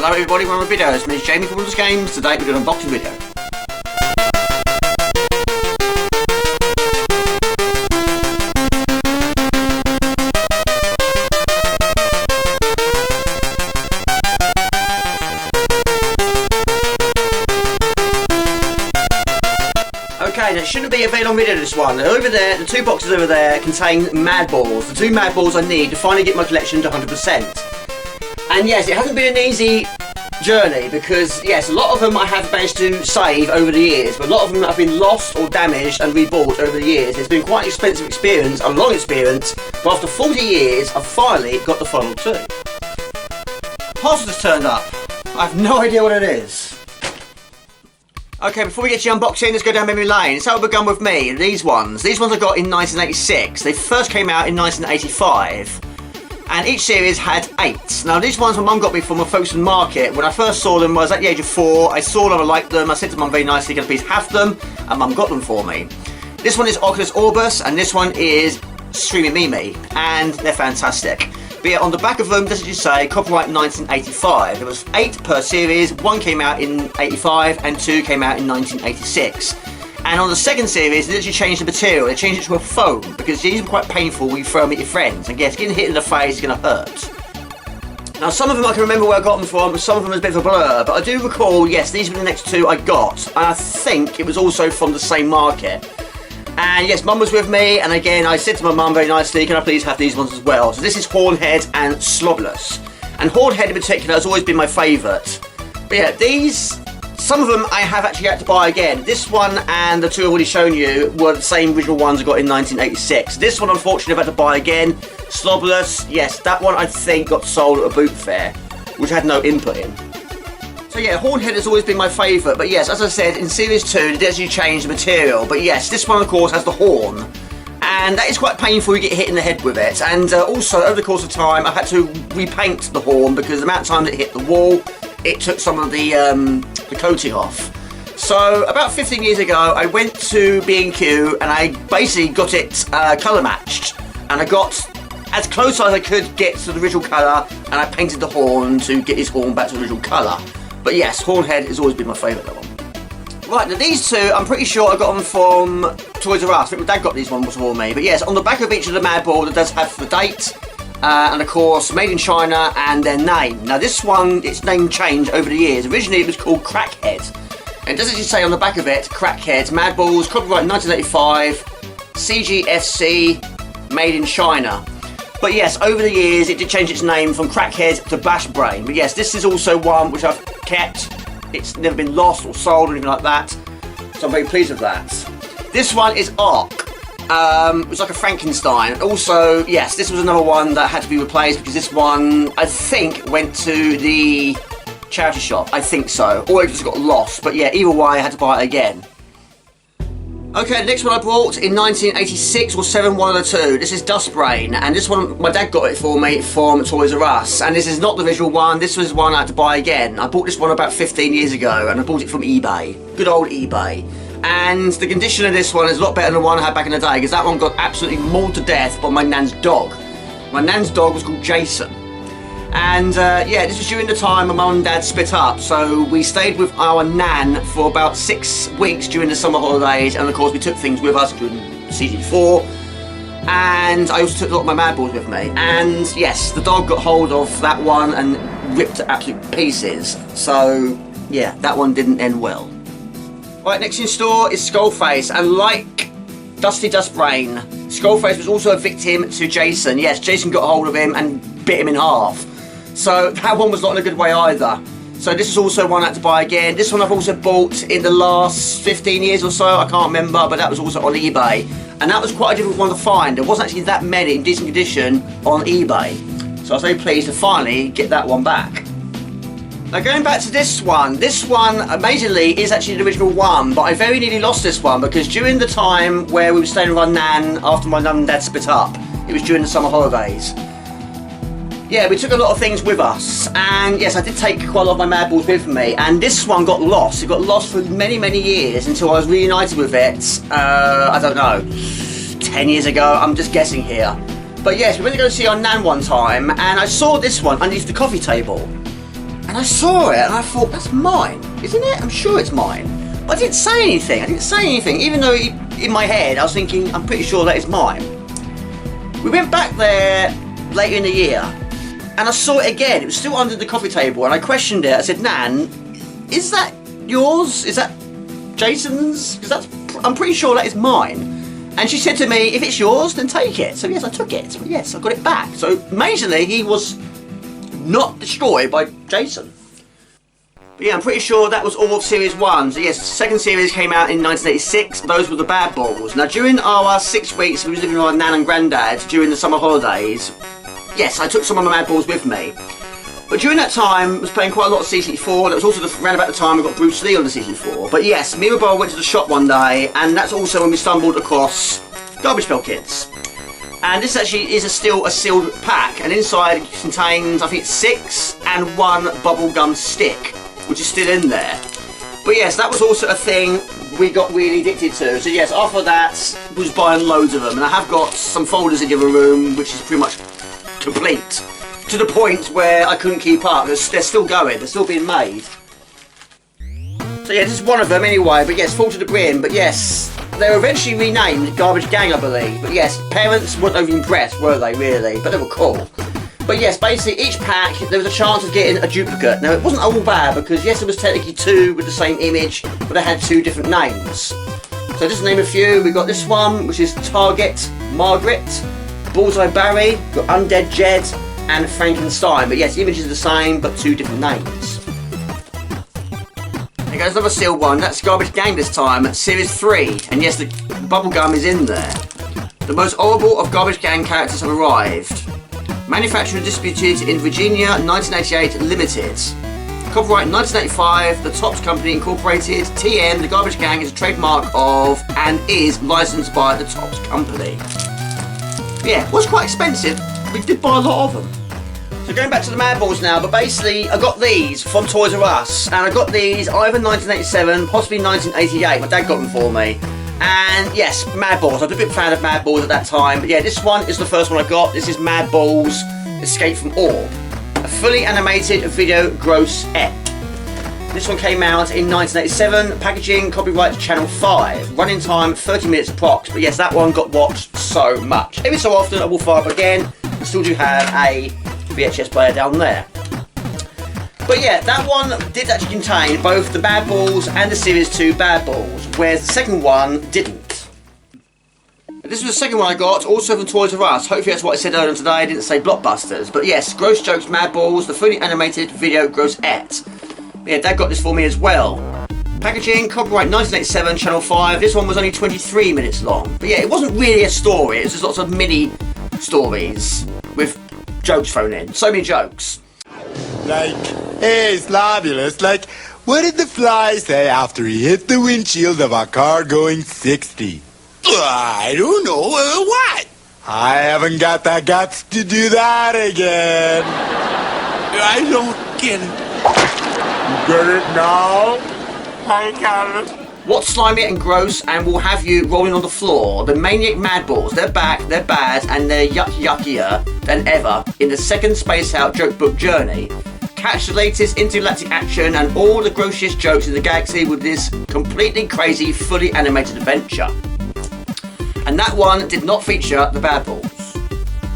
Hello everybody, welcome to my videos. My name is Jamie from Bruise Games. Today we're doing an unboxing video. Okay, that shouldn't be a very long video, this one. Over there, the two boxes over there contain Madballs. The two Madballs I need to finally get my collection to 100%. And yes, it hasn't been an easy journey because, yes, a lot of them I have managed to save over the years, but a lot of them have been lost or damaged and rebought over the years. It's been quite an expensive experience, a long experience, but after 40 years, I've finally got the final two. Parcel has turned up. I have no idea what it is. Okay, before we get to the unboxing, let's go down memory lane. Let's have a begun with me. These ones I got in 1986. They first came out in 1985. And each series had 8. Now these ones my mum got me from a Folkestone market. When I first saw them, I was at the age of 4. I saw them, I liked them. I said to mum very nicely, can I please have them? And mum got them for me. This one is Oculus Orbis, and this one is Streaming Mimi. And they're fantastic. But yeah, on the back of them, this is just say, copyright 1985. There was 8 per series. 1 came out in 85 and 2 came out in 1986. And on the second series, they actually changed the material. They changed it to a foam because these are quite painful when you throw them at your friends. And yes, getting hit in the face is going to hurt. Now, some of them I can remember where I got them from, but some of them is a bit of a blur. But I do recall, yes, these were the next 2 I got. And I think it was also from the same market. And yes, mum was with me. And again, I said to my mum very nicely, can I please have these ones as well? So this is Hornhead and Slobberless. And Hornhead in particular has always been my favourite. But yeah, these... some of them I have actually had to buy again. This one and the 2 I've already shown you were the same original ones I got in 1986. This one, unfortunately, I've had to buy again. Slobberless, yes, that one I think got sold at a boot fair, which had no input in. So yeah, Hornhead has always been my favourite, but yes, as I said, in Series 2, they did actually change the material. But yes, this one, of course, has the horn. And that is quite painful, you get hit in the head with it. And also, over the course of time, I've had to repaint the horn because the amount of time that it hit the wall, it took some of the coating off. So about 15 years ago, I went to B&Q and I basically got it colour matched, and I got as close as I could get to the original colour, and I painted the horn to get his horn back to the original colour. But yes, Hornhead has always been my favourite one. Right, now these 2, I'm pretty sure I got them from Toys R Us. I think my dad got these ones for me. But yes, on the back of each of the Madballs, it does have the date. And of course, made in China and their name. Now this one, its name changed over the years. Originally it was called Crackhead. And it does actually say on the back of it, Crackhead, Madballs, copyright 1985, CGFC, made in China. But yes, over the years it did change its name from Crackhead to Bash Brain. But yes, this is also one which I've kept. It's never been lost or sold or anything like that. So I'm very pleased with that. This one is Ark. It was like a Frankenstein. Also, yes, this was another one that had to be replaced because this one, I think, went to the charity shop. I think so. Or it just got lost. But yeah, either way, I had to buy it again. Okay, the next one I bought in 1986 or 7, one of the 2. This is Dustbrain, and this one, my dad got it for me from Toys R Us. And this is not the original one, this was one I had to buy again. I bought this one about 15 years ago, and I bought it from eBay. Good old eBay. And the condition of this one is a lot better than the one I had back in the day, because that one got absolutely mauled to death by my nan's dog. My nan's dog was called Jason. And yeah, this was during the time my mum and dad split up, so we stayed with our nan for about 6 weeks during the summer holidays, and of course we took things with us during CG4, and I also took a lot of my Madballs with me. And yes, the dog got hold of that one and ripped to absolute pieces, so yeah, that one didn't end well. Right, next in store is Skullface, and like Dusty Dustbrain, Skullface was also a victim to Jason. Yes, Jason got hold of him and bit him in half. So that one was not in a good way either. So this is also one I had to buy again. This one I've also bought in the last 15 years or so, I can't remember, but that was also on eBay. And that was quite a difficult one to find. There wasn't actually that many in decent condition on eBay. So I was very pleased to finally get that one back. Now going back to this one amazingly is actually the original one, but I very nearly lost this one because during the time where we were staying with our nan after my mum and dad split up, it was during the summer holidays. Yeah, we took a lot of things with us, and yes, I did take quite a lot of my Madballs with me, and this one got lost. It got lost for many, many years until I was reunited with it, I don't know, 10 years ago, I'm just guessing here. But yes, we went to go see our nan one time, and I saw this one underneath the coffee table. And And I saw it and I thought, that's mine, isn't it? I'm sure it's mine. But I didn't say anything. I didn't say anything, even though in my head I was thinking, I'm pretty sure that is mine. We went back there later in the year and I saw it again. It was still under the coffee table and I questioned it. I said, Nan, is that yours? Is that Jason's? Because I'm pretty sure that is mine. And she said to me, if it's yours, then take it. So yes, I took it. So yes, I got it back. So amazingly, he was not destroyed by Jason. But yeah, I'm pretty sure that was all of Series 1. So yes, the second series came out in 1986. Those were the Madballs. Now during our 6 weeks we was living with our nan and granddad during the summer holidays, yes, I took some of my Madballs with me. But during that time, I was playing quite a lot of C64. That was also around about the time we got Bruce Lee on the C64. But yes, me and Bob went to the shop one day, and that's also when we stumbled across Garbage Pail Kids. And this actually is still a sealed pack, and inside it contains, I think it's 6 and 1 bubblegum stick, which is still in there. But yes, that was also a thing we got really addicted to. So yes, after that, was buying loads of them, and I have got some folders in the other room, which is pretty much complete. To the point where I couldn't keep up. They're still going, they're still being made. So yeah, this is one of them anyway, but yes, full to the brim. But yes, they were eventually renamed Garbage Gang, I believe. But yes, parents weren't over impressed, were they really? But they were cool. But yes, basically each pack, there was a chance of getting a duplicate. Now it wasn't all bad, because yes, it was technically 2 with the same image, but they had 2 different names. So just to name a few, we got this one, which is Target Margaret, Bullseye Barry, got Undead Jed, and Frankenstein. But yes, the images are the same, but 2 different names. There goes another sealed one. That's Garbage Gang this time, Series 3. And yes, the bubblegum is in there. The most horrible of Garbage Gang characters have arrived. Manufactured and distributed in Virginia, 1988 Limited. Copyright 1985, the Tops Company Incorporated. TM, the Garbage Gang is a trademark of and is licensed by the Tops Company. Yeah, it was quite expensive. We did buy a lot of them. So going back to the Madballs now, but basically I got these from Toys R Us, and I got these either 1987, possibly 1988. My dad got them for me. And yes, Madballs. I was a big fan of Madballs at that time. But yeah, this one is the first one I got. This is Madballs Escape from Orb, a fully animated video grossette. This one came out in 1987. Packaging, copyright Channel 5. Running time 30 minutes approx. But yes, that one got watched so much. Every so often I will fire up again. I still do have a VHS player down there. But yeah, that one did actually contain both the Madballs and the Series 2 Madballs, whereas the second one didn't. This was the second one I got, also from Toys R Us. Hopefully that's what I said earlier today. I didn't say Blockbusters. But yes, Gross Jokes Madballs, the fully animated video grossette. Yeah, Dad got this for me as well. Packaging, copyright 1987, Channel 5. This one was only 23 minutes long. But yeah, it wasn't really a story. It was just lots of mini stories with jokes thrown in. So many jokes. Like, hey, Slavulus, like, what did the fly say after he hit the windshield of a car going 60? I don't know, what? I haven't got the guts to do that again. I don't get it. You get it now? I got it. What's slimy and gross and will have you rolling on the floor? The Maniac Madballs. They're back, they're bad, and they're yuckier than ever in the second Space Out joke book journey. Catch the latest intergalactic action and all the grossest jokes in the galaxy with this completely crazy, fully animated adventure. And that one did not feature the Madballs.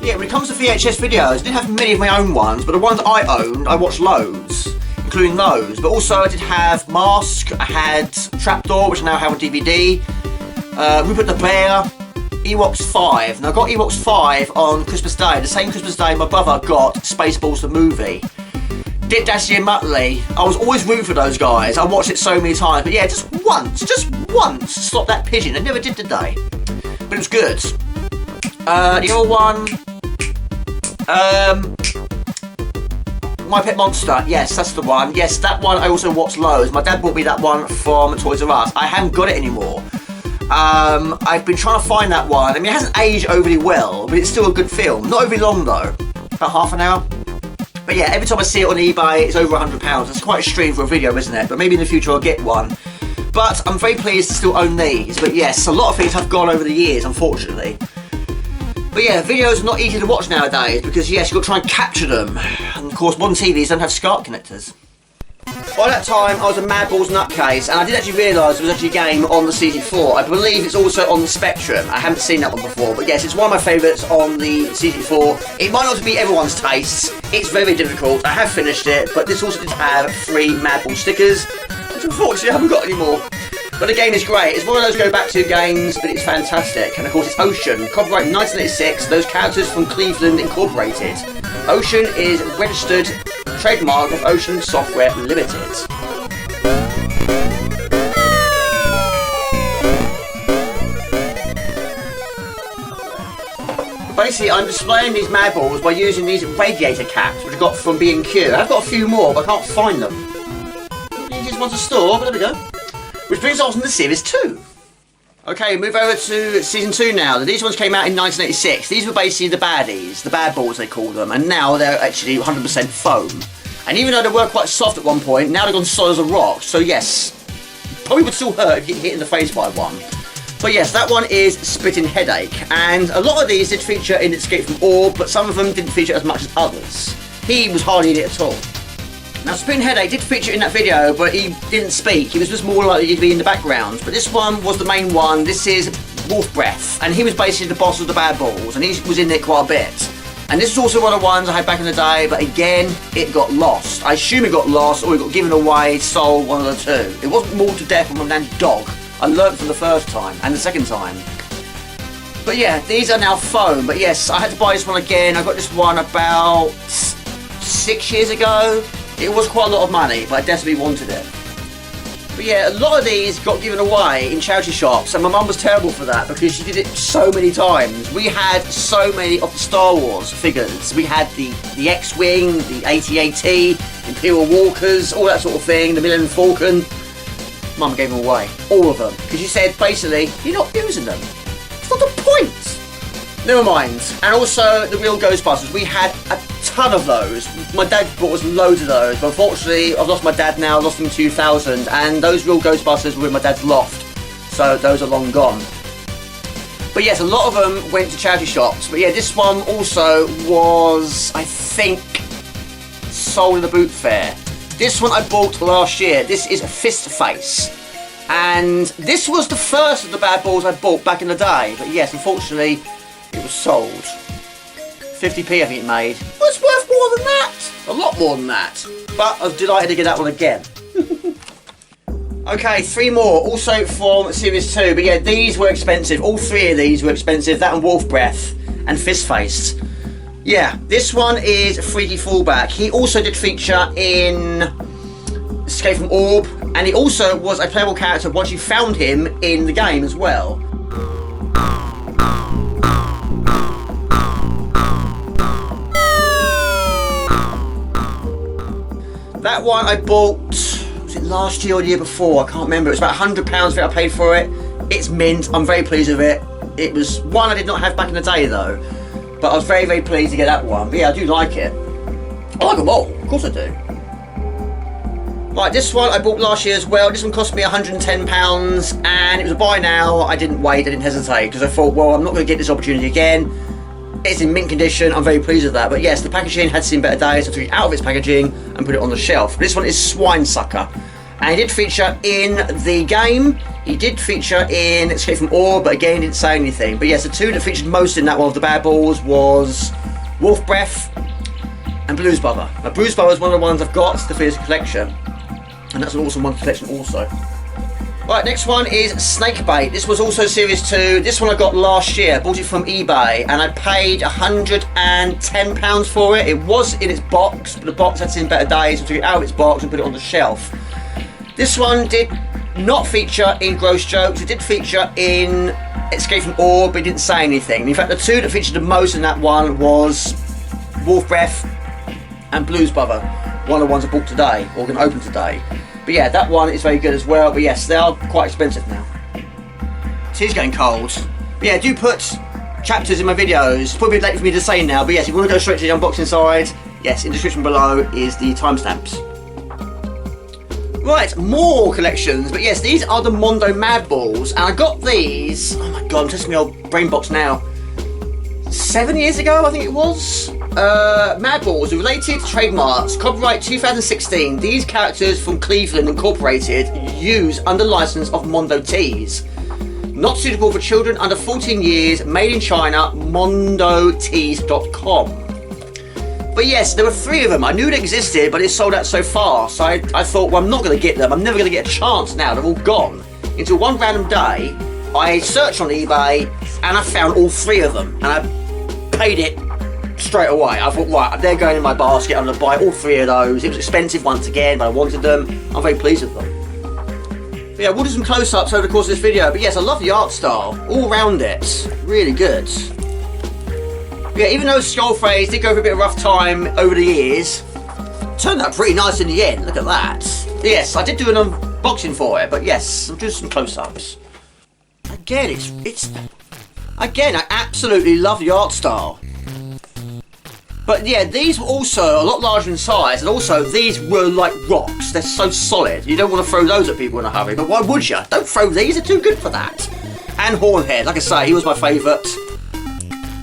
Yeah, when it comes to VHS videos, I didn't have many of my own ones, but the ones I owned, I watched loads, including those. But also I did have Mask, I had Trapdoor, which I now have on DVD, Rupert the Bear, Ewoks 5. And I got Ewoks 5 on Christmas Day, the same Christmas Day my brother got Spaceballs the movie. Dick Dassie and Muttley, I was always rooting for those guys. I watched it so many times, but yeah, just once stop that pigeon. They never did, did they? But it was good. The other one, My Pet Monster. Yes, that's the one. Yes, that one I also watched loads. My dad bought me that one from Toys R Us. I haven't got it anymore. I've been trying to find that one. I mean, it hasn't aged overly well, but it's still a good film. Not overly long though. About half an hour. But yeah, every time I see it on eBay, it's over £100. That's quite extreme for a video, isn't it? But maybe in the future I'll get one. But I'm very pleased to still own these. But yes, a lot of things have gone over the years, unfortunately. But yeah, videos are not easy to watch nowadays because yes, you've got to try and capture them. And of course, modern TVs don't have SCART connectors. By that time, I was a Madballs nutcase, and I did actually realise there was actually a game on the CG4. I believe it's also on the Spectrum. I haven't seen that one before, but yes, it's one of my favourites on the CG4. It might not be everyone's tastes. It's very difficult. I have finished it, but this also did have 3 Madball stickers, which unfortunately I haven't got anymore. But the game is great. It's one of those go back to games, but it's fantastic. And of course, it's Ocean, copyright 1986. Those characters from Cleveland Incorporated. Ocean is registered trademark of Ocean Software Limited. Basically, I'm displaying these Madballs by using these radiator caps, which I got from B&Q. I've got a few more, but I can't find them. Easiest one to store, but there we go. Which brings us on to Series 2. Okay, move over to Season 2 now. These ones came out in 1986. These were basically the baddies, the bad balls they call them, and now they're actually 100% foam. And even though they were quite soft at one point, now they've gone solid as a rock. So yes, probably would still hurt if you get hit in the face by one. But yes, that one is Spitting Headache. And a lot of these did feature in Escape from Orb, but some of them didn't feature as much as others. He was hardly in it at all. Now, Spitting Headache did feature in that video, but he didn't speak. He was just more likely to be in the background. But this one was the main one. This is Wolf Breath, and he was basically the boss of the Bad Balls, and he was in there quite a bit. And this is also one of the ones I had back in the day, but again, it got lost. I assume it got lost, or it got given away, sold, one of the two. It wasn't mauled to death from my nan's dog. I learnt from the first time, and the second time. But yeah, these are now foam. But yes, I had to buy this one again. I got this one about 6 years ago. It was quite a lot of money, but I desperately wanted it. But yeah, a lot of these got given away in charity shops, and my mum was terrible for that because she did it so many times. We had so many of the Star Wars figures. We had the X-Wing, the AT-AT, Imperial Walkers, all that sort of thing, the Millennium Falcon. Mum gave them away, all of them, because she said basically, you're not using them. It's not the point. Never mind. And also the real Ghostbusters. We had a ton of those. My dad bought us loads of those, but unfortunately I've lost my dad now. I lost him in 2000, and those real Ghostbusters were in my dad's loft, so those are long gone. But yes, a lot of them went to charity shops. But yeah, this one also was, I think, sold in the boot fair. This one I bought last year. This is a Fist Face, and this was the first of the Bad Balls I bought back in the day. But yes, unfortunately, it was sold. 50p I think it made. Well, it's worth more than that. A lot more than that. But I was delighted to get that one again. Okay, 3 more, also from Series 2. But yeah, these were expensive. All 3 of these were expensive. That and Wolf Breath and Fist Face. Yeah, this one is Freaky Fallback. He also did feature in Escape from Orb, and he also was a playable character once you found him in the game as well. That one I bought, was it last year or the year before? I can't remember. It was about £100 that I paid for it. It's mint. I'm very pleased with it. It was one I did not have back in the day though. But I was very, very pleased to get that one. But yeah, I do like it. I like them all. Of course I do. Right, this one I bought last year as well. This one cost me £110, and it was a buy now. I didn't wait. I didn't hesitate because I thought, well, I'm not going to get this opportunity again. It's in mint condition. I'm very pleased with that. But yes, the packaging had seen better days. So I took it out of its packaging and put it on the shelf. This one is Swine Sucker, and he did feature in the game. He did feature in Escape from Orb, but again, he didn't say anything. But yes, the 2 that featured most in that one of the Bad Balls was Wolf Breath and Bruise. Now, Bruise is one of the ones I've got. It's the first collection, and that's an awesome one collection also. Right, next one is Snakebait. This was also Series 2. This one I got last year. I bought it from eBay, and I paid £110 for it. It was in its box, but the box had seen better days, so I took it out of its box and put it on the shelf. This one did not feature in Gross Jokes. It did feature in Escape from Orb, but it didn't say anything. In fact, the 2 that featured the most in that one was Wolf Breath and Blues Brother. One of the ones I bought today, or going to open today. But yeah, that one is very good as well. But yes, they are quite expensive now. It is getting cold. But yeah, do put chapters in my videos. It's probably late for me to say now, but yes, if you want to go straight to the unboxing side, yes, in the description below is the timestamps. Right, more collections, but yes, these are the Mondo Madballs, and I got these, oh my god, I'm testing my old brain box now, 7 years ago I think it was? Madballs are related trademarks. Copyright 2016. These characters from Cleveland Incorporated use under license of Mondo Tees. Not suitable for children under 14 years. Made in China. MondoTees.com. But yes, there were 3 of them. I knew they existed, but it sold out so fast. So I thought, well, I'm not going to get them. I'm never going to get a chance now. They're all gone. Until one random day, I searched on eBay and I found all 3 of them. And I paid it straight away. I thought, right, they're going in my basket. I'm going to buy all 3 of those. It was expensive once again, but I wanted them. I'm very pleased with them. But yeah, we'll do some close-ups over the course of this video. But yes, I love the art style. All around it. Really good. Yeah, even though Skullface did go for a bit of a rough time over the years, turned out pretty nice in the end. Look at that. Yes, I did do an unboxing for it, but yes, I'll do some close-ups. Again, again, I absolutely love the art style. But yeah, these were also a lot larger in size, and also these were like rocks. They're so solid. You don't want to throw those at people in a hurry, but why would you? Don't throw these, they're too good for that. And Hornhead, like I say, he was my favourite.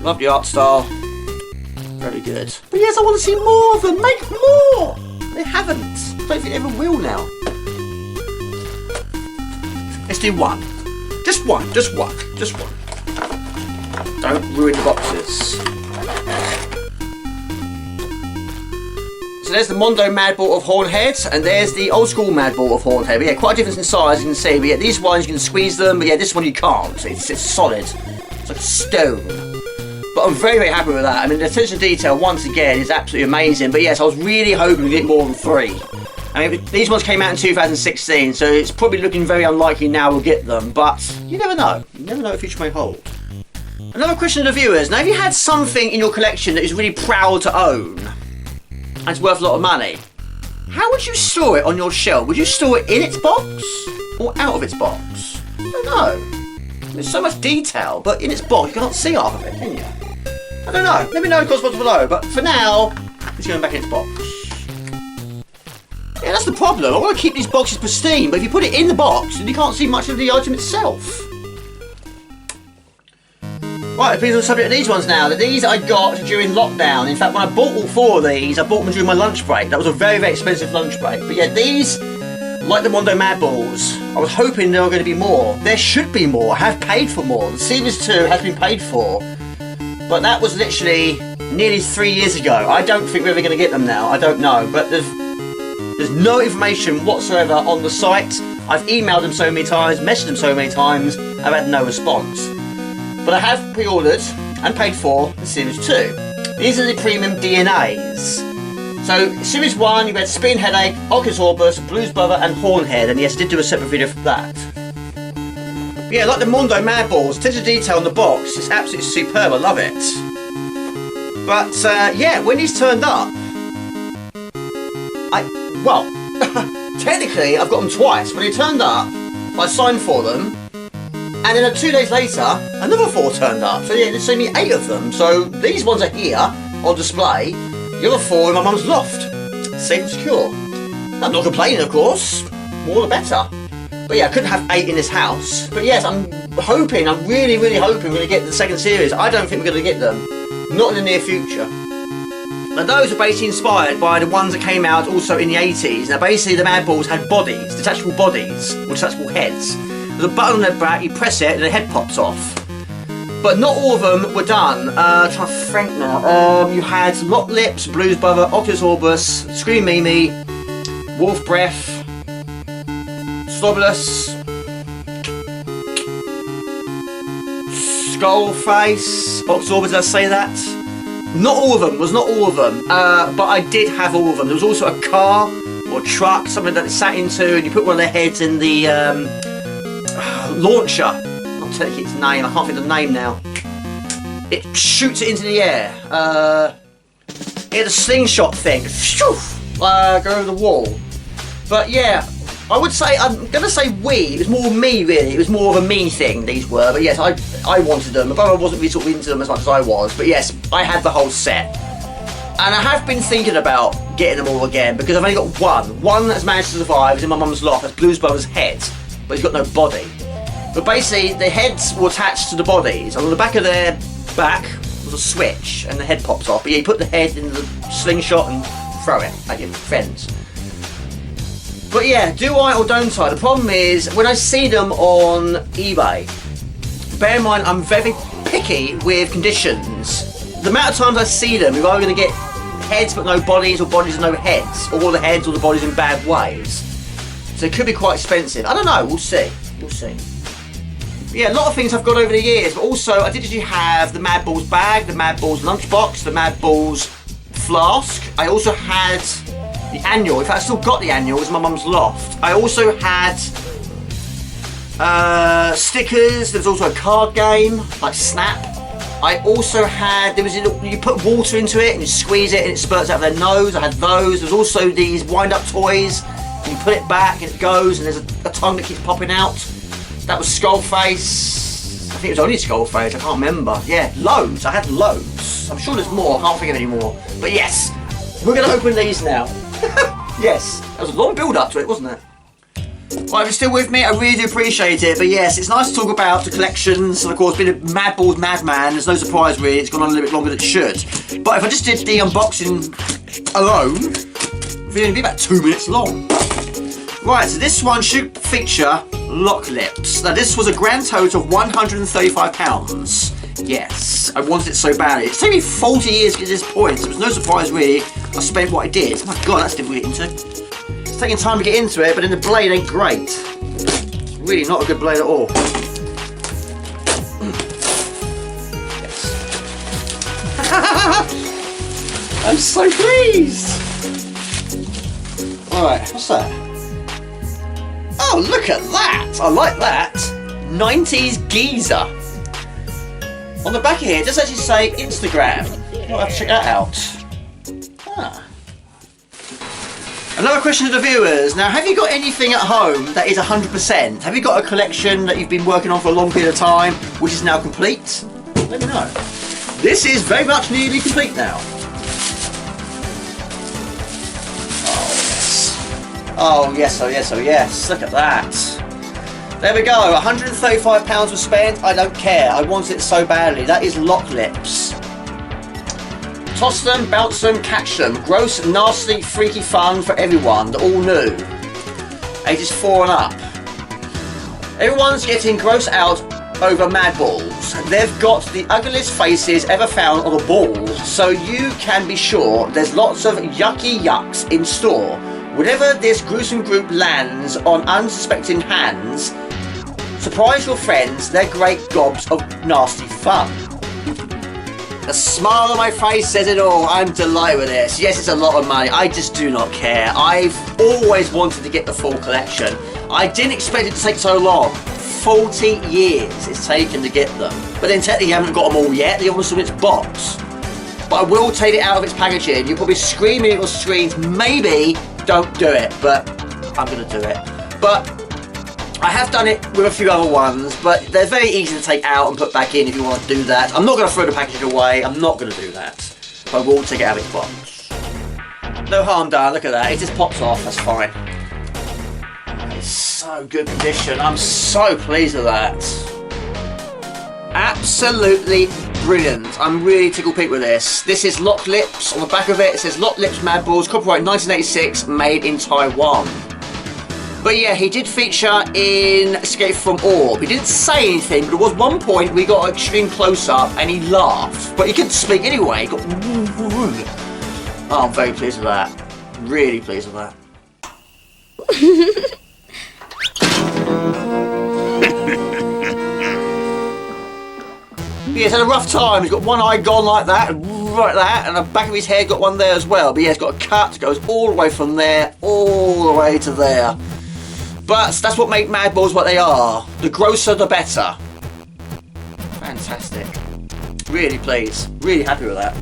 Love the art style. Very good. But yes, I want to see more of them. Make more! They haven't. I don't think they ever will now. Let's do one. Just one. Just one. Just one. Don't ruin the boxes. So there's the Mondo Madball of Hornhead, and there's the old school Madball of Hornhead. But yeah, quite a difference in size, you can see. But yeah, these ones you can squeeze them, but yeah, this one you can't. It's solid. It's like stone. But I'm very, very happy with that. I mean, the attention to detail, once again, is absolutely amazing. But yes, I was really hoping to get more than 3. I mean, these ones came out in 2016, so it's probably looking very unlikely now we'll get them. But you never know. You never know what the future may hold. Another question to the viewers. Now, if you had something in your collection that is really proud to own, and it's worth a lot of money, how would you store it on your shelf? Would you store it in its box or out of its box? I don't know. There's so much detail, but in its box you can't see half of it, can you? I don't know. Let me know in the comments below. But for now, it's going back in its box. Yeah, that's the problem. I want to keep these boxes pristine, but if you put it in the box, then you can't see much of the item itself. Right, it brings on the subject of these ones now. These I got during lockdown. In fact, when I bought all 4 of these, I bought them during my lunch break. That was a very, very expensive lunch break. But yeah, these, like the Mondo Madballs, I was hoping there were going to be more. There should be more. I have paid for more. The Series 2 has been paid for. But that was literally nearly 3 years ago. I don't think we're ever going to get them now. I don't know. But there's no information whatsoever on the site. I've emailed them so many times, messaged them so many times. I've had no response. But I have pre-ordered and paid for the Series 2. These are the premium DNAs. So, Series 1, you had Spin Headache, Oculus Orbus, Bruise Brother, and Hornhead. And yes, I did do a separate video for that. But yeah, like the Mondo Madballs, attention to detail on the box. It's absolutely superb, I love it. But, yeah, when these turned up, well, technically, I've got them twice. When they turned up, I signed for them. And then 2 days later, another 4 turned up. So yeah, there's only 8 of them. So these ones are here on display. The other 4 in my mum's loft. Safe and secure. I'm not complaining, of course. More the better. But yeah, I couldn't have 8 in this house. But yes, I'm really, really hoping we're going to get the second series. I don't think we're going to get them. Not in the near future. Now those are basically inspired by the ones that came out also in the 80s. Now basically the Madballs had bodies, detachable bodies, or detachable heads. There's a button on their back, you press it and the head pops off. But not all of them were done. Trying to think now. You had Lock Lips, Blues Brother, Oculus Orbus, Scream Mimi, Wolf Breath, Slobulus, Skullface, Oculus Orbus, did I say that? Not all of them, was not all of them. But I did have all of them. There was also a car or a truck, something that it sat into, and you put one of their heads in the launcher. I'll tell you its name, I can't think of the name now. It shoots it into the air. It had a slingshot thing. Go over the wall. But yeah, I would say, I'm going to say it was more me really. It was more of a me thing, these were. But yes, I wanted them. My brother wasn't really sort of into them as much as I was. But yes, I had the whole set. And I have been thinking about getting them all again because I've only got one. One that's managed to survive is in my mum's loft. That's Blues Brother's head. But he's got no body. But basically, the heads were attached to the bodies, and on the back of their back, There's a switch and the head pops off. But yeah, you put the head in the slingshot and throw it at your friends. But yeah, do I or don't I? The problem is when I see them on eBay, bear in mind I'm very picky with conditions. The amount of times I see them, you're either going to get heads but no bodies, or bodies and no heads, or the heads or the bodies in bad ways. So it could be quite expensive. I don't know, we'll see. We'll see. But yeah, a lot of things I've got over the years, but also I did actually have the Madballs bag, the Madballs lunchbox, the Madballs flask. I also had the annual. In fact, I still got the annual, it was my mum's loft. I also had stickers. There was also a card game, like Snap. I also had, you put water into it and you squeeze it and it spurts out of their nose. I had those. There's also these wind-up toys. And you put it back and it goes and there's a tongue that keeps popping out. That was Skullface. I think it was only Skullface, I can't remember. Yeah, loads. I had loads. I'm sure there's more. I can't think of any more. But yes, we're going to open these now. Yes, that was a long build-up to it, wasn't it? Right, if you're still with me, I really do appreciate it. But yes, it's nice to talk about the collections. And of course, being a Madballs madman, there's no surprise really, it's gone on a little bit longer than it should. But if I just did the unboxing alone, it'd only be about 2 minutes long. Right, so this one should feature lock lips. Now this was a grand total of £135. Yes, I wanted it so badly. It's taken me 40 years to get to this point, so it was no surprise really I spent what I did. Oh my god, that's difficult to get into. It's taking time to get into it, but then the blade ain't great. It's really not a good blade at all. Yes. I'm so pleased! Alright, what's that? Oh, look at that! I like that! 90s geezer. On the back of here, it does actually say Instagram. I'll have to check that out. Ah. Another question to the viewers. Now, have you got anything at home that is 100%? Have you got a collection that you've been working on for a long period of time, which is now complete? Let me know. This is very much nearly complete now. Oh yes, oh yes, oh yes. Look at that. There we go. £135 was spent. I don't care. I wanted it so badly. That is lock lips. Toss them, bounce them, catch them. Gross, nasty, freaky fun for everyone. They're all new. Ages 4 and up. Everyone's getting gross out over Madballs. They've got the ugliest faces ever found on a ball, so you can be sure there's lots of yucky yucks in store. Whenever this gruesome group lands on unsuspecting hands, surprise your friends, they're great gobs of nasty fun. The smile on my face says it all. I'm delighted with this. Yes, it's a lot of money. I just do not care. I've always wanted to get the full collection. I didn't expect it to take so long. 40 years it's taken to get them. But then technically you haven't got them all yet. They're almost in its box. But I will take it out of its packaging. You're probably screaming at your screens, maybe don't do it, but I'm going to do it. But I have done it with a few other ones, but they're very easy to take out and put back in if you want to do that. I'm not going to throw the packaging away. I'm not going to do that. But I will take it out of its box. No harm done. Look at that. It just pops off. That's fine. It's so good condition. I'm so pleased with that. Absolutely brilliant. I'm really tickled pink with this. This is Lock Lips. On the back of it, it says Lock Lips Madballs, copyright 1986, made in Taiwan. But yeah, he did feature in Escape from Orb. He didn't say anything, but there was one point we got an extreme close-up and he laughed. But he couldn't speak anyway. He got... Oh, I'm very pleased with that. Really pleased with that. Yeah, he's had a rough time. He's got one eye gone like that, and the back of his head got one there as well. But yeah, he's got a cut that goes all the way from there, all the way to there. But that's what makes Madballs what they are. The grosser, the better. Fantastic. Really pleased. Really happy with that.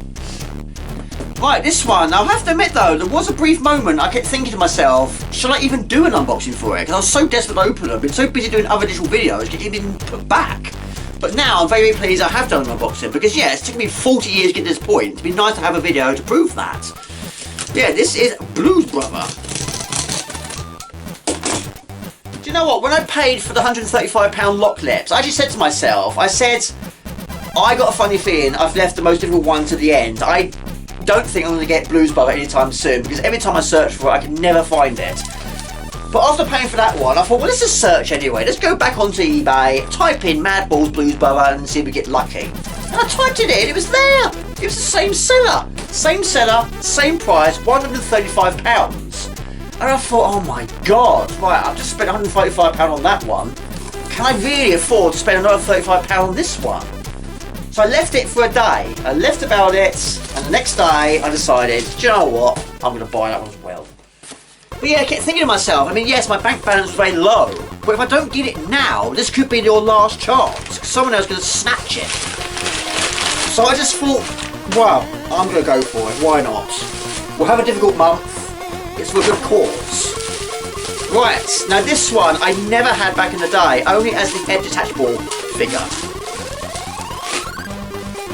Right, this one. I'll have to admit though, there was a brief moment I kept thinking to myself, should I even do an unboxing for it? Because I was so desperate to open it. I've been so busy doing other digital videos, getting it put back. But now I'm very, very pleased I have done an unboxing because yeah, it's taken me 40 years to get to this point. It'd be nice to have a video to prove that. Yeah, this is Bruise Brother. Do you know what? When I paid for the £135 lock lips, I actually said to myself, I said, I got a funny feeling I've left the most difficult one to the end. I don't think I'm going to get Bruise Brother anytime soon because every time I search for it I can never find it. But after paying for that one, I thought, well, let's just search anyway. Let's go back onto eBay, type in Madballs Bruise Brother and see if we get lucky. And I typed it in, it was there. It was the same seller, same price, £135. And I thought, oh my God, right, I've just spent £135 on that one. Can I really afford to spend another £35 on this one? So I left it for a day. I left about it, and the next day I decided, do you know what? I'm going to buy that one as well. But yeah, I kept thinking to myself, I mean, yes, my bank balance is very low, but if I don't get it now, this could be your last chance. Someone else is going to snatch it. So I just thought, well, I'm going to go for it. Why not? We'll have a difficult month. It's for a good cause. Right, now this one I never had back in the day, only as the head detachable figure.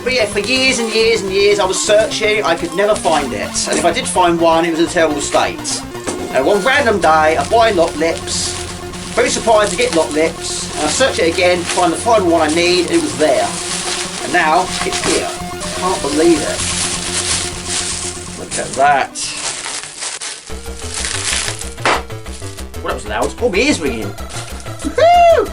But yeah, for years and years and years I was searching, I could never find it. And if I did find one, it was in a terrible state. And one random day, I buy Lock Lips, very surprised to get Lock Lips, and I search it again, find the final one I need, and it was there. And now, it's here. Can't believe it. Look at that. Well, that was loud. Oh, my ear's ringing. Woohoo!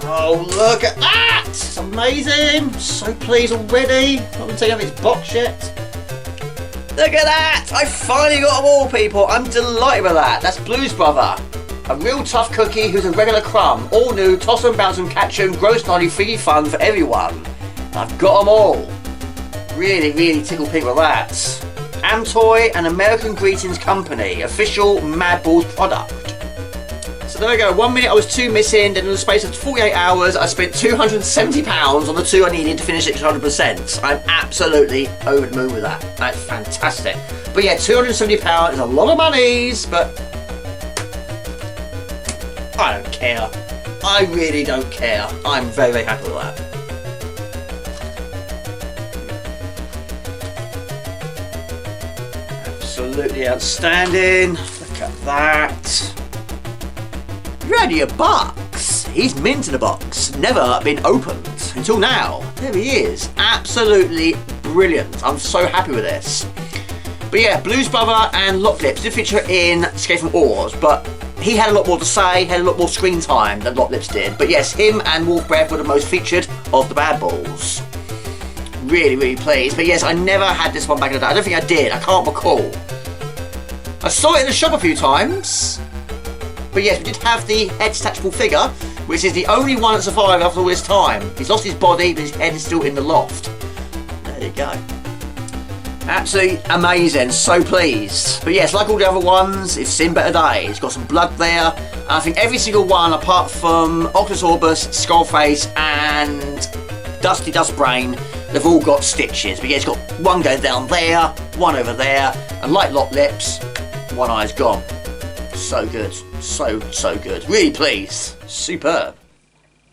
Oh, look at that! It's amazing. So pleased already. Not going to take out its box yet. Look at that! I finally got them all, people. I'm delighted with that. That's Bruise Brother. A real tough cookie who's a regular crumb. All new, toss and bounce and catch 'em, gross naughty, freaky fun for everyone. I've got them all. Really, really tickle pink with that. Amtoy and American Greetings Company, official Madballs product. So there we go, 1 minute I was 2 missing, then in the space of 48 hours I spent £270 on the 2 I needed to finish it to 100%. I'm absolutely over the moon with that. That's fantastic. But yeah, £270 is a lot of monies, but I don't care. I really don't care. I'm very, very happy with that. Absolutely outstanding. Look at that. Ready a box. He's mint in the box. Never been opened until now. There he is. Absolutely brilliant. I'm so happy with this. But yeah, Bruise Brother and Lock Lips did feature in Escape from Oars, but he had a lot more to say, had a lot more screen time than Lock Lips did. But yes, him and Wolf Breath were the most featured of the Madballs. Really, really pleased. But yes, I never had this one back in the day. I don't think I did. I can't recall. I saw it in the shop a few times. But yes, we did have the head detachable figure, which is the only one that survived after all this time. He's lost his body, but his head is still in the loft. There you go. Absolutely amazing, so pleased. But yes, like all the other ones, it's seen better days. It's got some blood there. And I think every single one, apart from Octopus Orbus, Skullface, and Dusty Dustbrain, they've all got stitches. But yeah, it's got one going down there, one over there, and like Lock Lips, one eye's gone. So good. So good. Really pleased. Superb.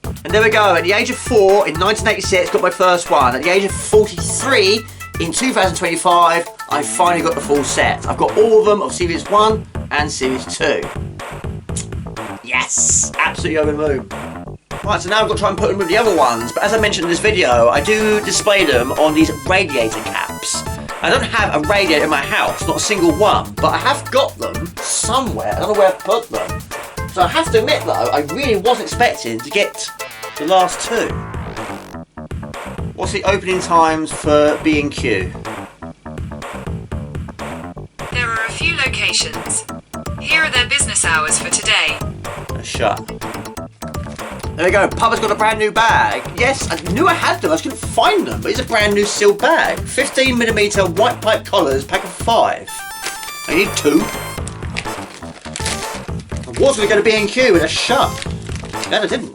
And there we go. At the age of 4 in 1986, got my first one. At the age of 43 in 2025, I finally got the full set. I've got all of them of Series 1 and Series 2. Yes! Absolutely over the moon. Right, so now I've got to try and put them with the other ones. But as I mentioned in this video, I do display them on these radiator caps. I don't have a radiator in my house, not a single one, but I have got them somewhere. I don't know where I've put them. So I have to admit though, I really was expecting to get the last 2. What's the opening times for B&Q? There are a few locations. Here are their business hours for today. Shut. There we go, Papa's got a brand new bag. Yes, I knew I had them, I just couldn't find them, but it's a brand new sealed bag. 15mm white pipe collars, pack of 5. I need 2. I was going to go to B&Q with a shut. Then I didn't.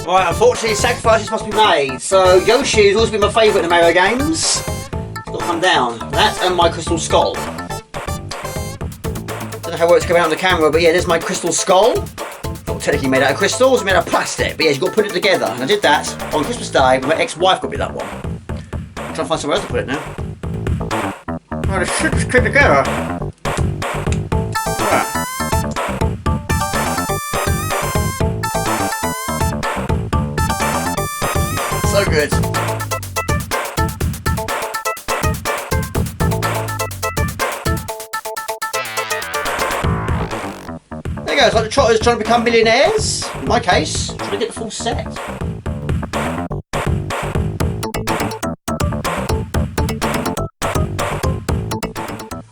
Right, unfortunately sacrifices must be made. So Yoshi's always been my favourite in the Mario games. It's got to come down. That and my crystal skull. Don't know how well it's coming out on the camera, but yeah, there's my crystal skull. Not technically made out of crystals, it's made out of plastic, but yeah, you've got to put it together. And I did that on Christmas Day when my ex-wife got me that one. I'm trying to find somewhere else to put it now. Right, it should just click together. Right. go, it's like the trotters trying to become millionaires. In my case, trying to get the full set.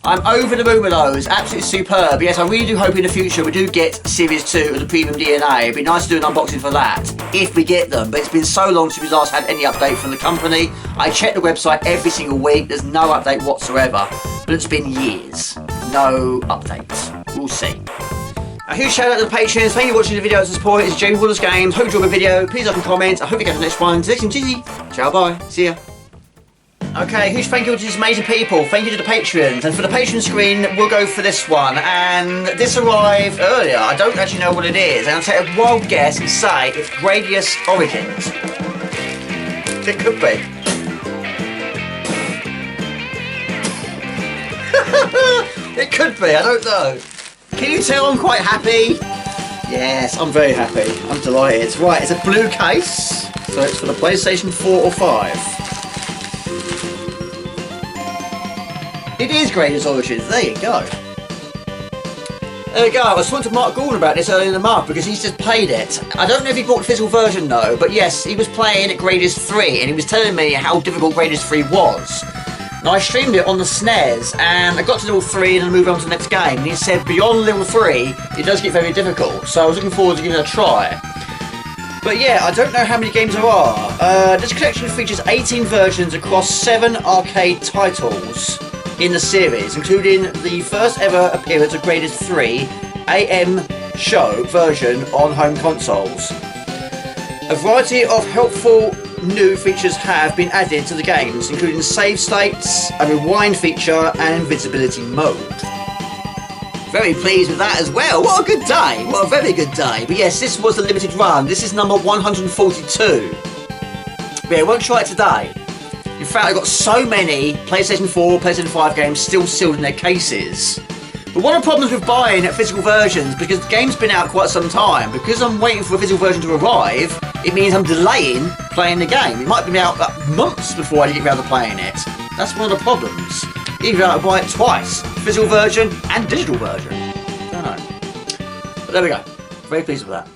I'm over the moon with those, absolutely superb. Yes, I really do hope in the future we do get Series 2 of the Premium DNA. It'd be nice to do an unboxing for that, if we get them. But it's been so long since we last had any update from the company. I check the website every single week, there's no update whatsoever. But it's been years, no updates. We'll see. A huge shout out to the patrons. Thank you for watching the video as a support. It's Jamie Wallace Games. Hope you enjoyed the video. Please like and comment. I hope you get to the next one. Till next time, ciao, bye. See ya. Okay, huge thank you to these amazing people. Thank you to the patrons. And for the patron screen, we'll go for this one. And this arrived earlier. I don't actually know what it is. And I'll take a wild guess and say it's Gradius Origins. It could be. It could be, I don't know. Can you tell I'm quite happy? Yes, I'm very happy. I'm delighted. Right, it's a blue case. So it's for the PlayStation 4 or 5. It is Gradius Origins, there you go. There we go, I was talking to Mark Gordon about this earlier in the month because he's just played it. I don't know if he bought the physical version though, but yes, he was playing at Gradius 3 and he was telling me how difficult Gradius 3 was. Now I streamed it on the SNES and I got to level 3 and then moved on to the next game and he said beyond level 3 it does get very difficult, so I was looking forward to giving it a try. But yeah, I don't know how many games there are. This collection features 18 versions across 7 arcade titles in the series, including the first ever appearance of Gradius 3 AM show version on home consoles. A variety of helpful new features have been added to the games, including save states, a rewind feature and invisibility mode. Very pleased with that as well. What a good day, what a very good day. But yes, this was the limited run. This is number 142. But yeah, I won't try it today. In fact, I've got so many PlayStation 4, PlayStation 5 games still sealed in their cases. But one of the problems with buying physical versions, because the game's been out quite some time, because I'm waiting for a physical version to arrive, it means I'm delaying playing the game. It might be out months before I get around to playing it. That's one of the problems. Either I buy it twice, physical version and digital version. I don't know. But there we go. Very pleased with that.